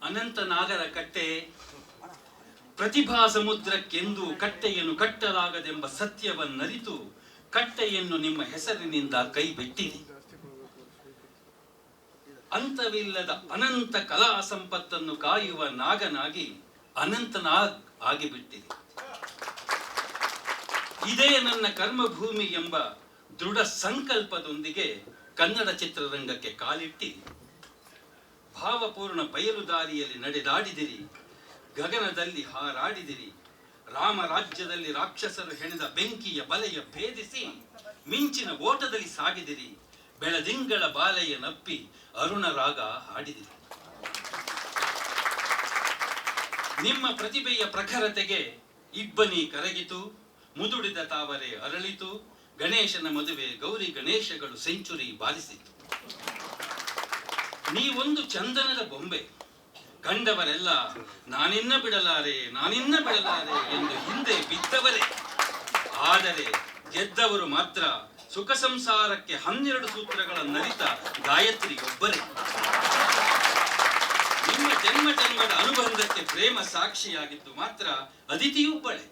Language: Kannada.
ಅನಂತನಾಗರ ಕಟ್ಟೆ ಪ್ರತಿಭಾ ಸಮುದ್ರಕ್ಕೆಂದು ಕಟ್ಟೆಯನ್ನು ಕಟ್ಟಲಾಗದೆಂಬ ಸತ್ಯವನ್ನರಿತು ಕಟ್ಟೆಯನ್ನು ನಿಮ್ಮ ಹೆಸರಿನಿಂದ ಕೈ ಬಿಟ್ಟಿರಿ. ಅಂತವಿಲ್ಲದ ಅನಂತ ಕಲಾ ಸಂಪತ್ತನ್ನು ಕಾಯುವ ನಾಗನಾಗಿ ಅನಂತನಾಗ್ ಆಗಿಬಿಟ್ಟಿರಿ. ಇದೇ ನನ್ನ ಕರ್ಮಭೂಮಿ ಎಂಬ ದೃಢ ಸಂಕಲ್ಪದೊಂದಿಗೆ ಕನ್ನಡ ಚಿತ್ರರಂಗಕ್ಕೆ ಕಾಲಿಟ್ಟಿ ಭಾವಪೂರ್ಣ ಬಯಲುದಾರಿಯಲ್ಲಿ ನಡೆದಾಡಿದಿರಿ. ಗಗನದಲ್ಲಿ ಹಾರಾಡಿದಿರಿ. ರಾಮರಾಜ್ಯದಲ್ಲಿ ರಾಕ್ಷಸರು ಹೆಣೆದ ಬೆಂಕಿಯ ಬಲೆಯ ಭೇದಿಸಿ ಮಿಂಚಿನ ಓಟದಲ್ಲಿ ಸಾಗಿದಿರಿ. ಬೆಳದಿಂಗಳ ಬಾಲೆಯ ನಪ್ಪಿ ಅರುಣ ರಾಗ ಹಾಡಿದಿರಿ. ನಿಮ್ಮ ಪ್ರತಿಭೆಯ ಪ್ರಖರತೆಗೆ ಇಬ್ಬನಿ ಕರಗಿತು, ಮುದುಡಿದ ತಾವರೆ ಅರಳಿತು. ಗಣೇಶನ ಮದುವೆ ಗೌರಿ ಗಣೇಶಗಳು ಸೆಂಚುರಿ ಬಾರಿಸಿತು. ನೀವೊಂದು ಚಂದನದ ಬೊಂಬೆ. ಕಂಡವರೆಲ್ಲ ನಾನಿನ್ನ ಬಿಡಲಾರೆ ಎಂದು ಹಿಂದೆ ಬಿದ್ದವರೇ. ಆದರೆ ಗೆದ್ದವರು ಮಾತ್ರ ಸುಖ ಸಂಸಾರಕ್ಕೆ 12 ಸೂತ್ರಗಳನ್ನರಿತ ಗಾಯತ್ರಿಯೊಬ್ಬರೇ. ನಿಮ್ಮ ಜನ್ಮ ಜನ್ಮದ ಅನುಬಂಧಕ್ಕೆ ಪ್ರೇಮ ಸಾಕ್ಷಿಯಾಗಿದ್ದು ಮಾತ್ರ ಅದಿತಿಯೊಬ್ಬಳೆ.